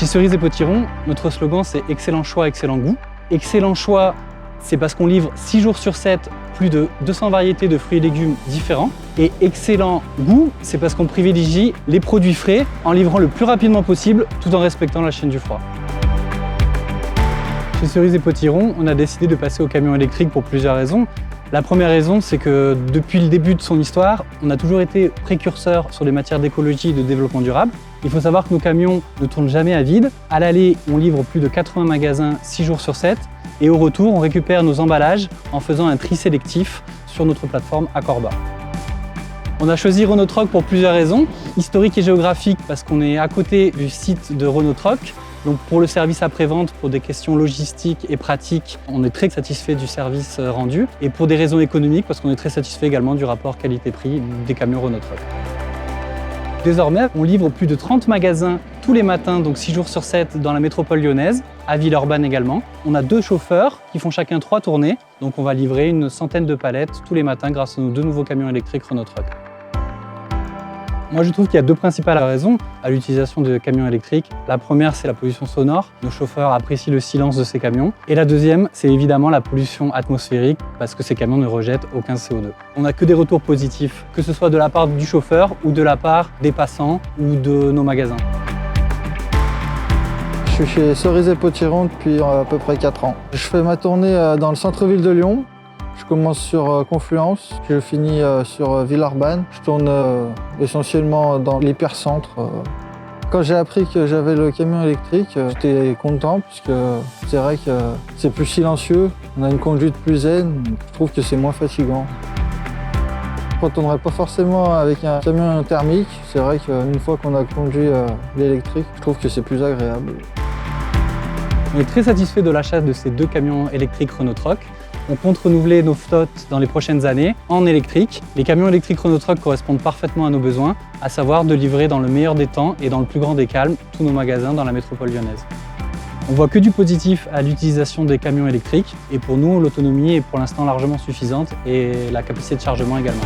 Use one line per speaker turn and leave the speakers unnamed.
Chez Cerise & Potiron, notre slogan c'est « Excellent choix, excellent goût ». Excellent choix, c'est parce qu'on livre 6 jours sur 7 plus de 200 variétés de fruits et légumes différents. Et excellent goût, c'est parce qu'on privilégie les produits frais en livrant le plus rapidement possible tout en respectant la chaîne du froid. Chez Cerise & Potiron, on a décidé de passer au camion électrique pour plusieurs raisons. La première raison, c'est que depuis le début de son histoire, on a toujours été précurseur sur les matières d'écologie et de développement durable. Il faut savoir que nos camions ne tournent jamais à vide. À l'aller, on livre plus de 80 magasins 6 jours sur 7. Et au retour, on récupère nos emballages en faisant un tri sélectif sur notre plateforme Accorba. On a choisi Renault Troc pour plusieurs raisons. Historique et géographique, parce qu'on est à côté du site de Renault Troc. Donc pour le service après-vente, pour des questions logistiques et pratiques, on est très satisfait du service rendu. Et pour des raisons économiques, parce qu'on est très satisfait également du rapport qualité-prix des camions Renault Troc. Désormais, on livre plus de 30 magasins tous les matins, donc 6 jours sur 7 dans la métropole lyonnaise, à Villeurbanne également. On a 2 chauffeurs qui font chacun 3 tournées, donc on va livrer une centaine de palettes tous les matins grâce à nos 2 nouveaux camions électriques Renault Troc. Moi, je trouve qu'il y a 2 principales raisons à l'utilisation de camions électriques. La première, c'est la pollution sonore. Nos chauffeurs apprécient le silence de ces camions. Et la deuxième, c'est évidemment la pollution atmosphérique parce que ces camions ne rejettent aucun CO2. On n'a que des retours positifs, que ce soit de la part du chauffeur ou de la part des passants ou de nos magasins.
Je suis chez Cerise & Potiron depuis à peu près 4 ans. Je fais ma tournée dans le centre-ville de Lyon. Je commence sur Confluence, je finis sur Villeurbanne. Je tourne essentiellement dans l'hypercentre. Quand j'ai appris que j'avais le camion électrique, j'étais content puisque c'est vrai que c'est plus silencieux, on a une conduite plus zen, je trouve que c'est moins fatigant. Je ne retournerai pas forcément avec un camion thermique, c'est vrai qu'une fois qu'on a conduit l'électrique, je trouve que c'est plus agréable.
On est très satisfait de l'achat de ces 2 camions électriques Renault Troc. On compte renouveler nos flottes dans les prochaines années en électrique. Les camions électriques Renault Troc correspondent parfaitement à nos besoins, à savoir de livrer dans le meilleur des temps et dans le plus grand des calmes tous nos magasins dans la métropole lyonnaise. On voit que du positif à l'utilisation des camions électriques et pour nous, l'autonomie est pour l'instant largement suffisante et la capacité de chargement également.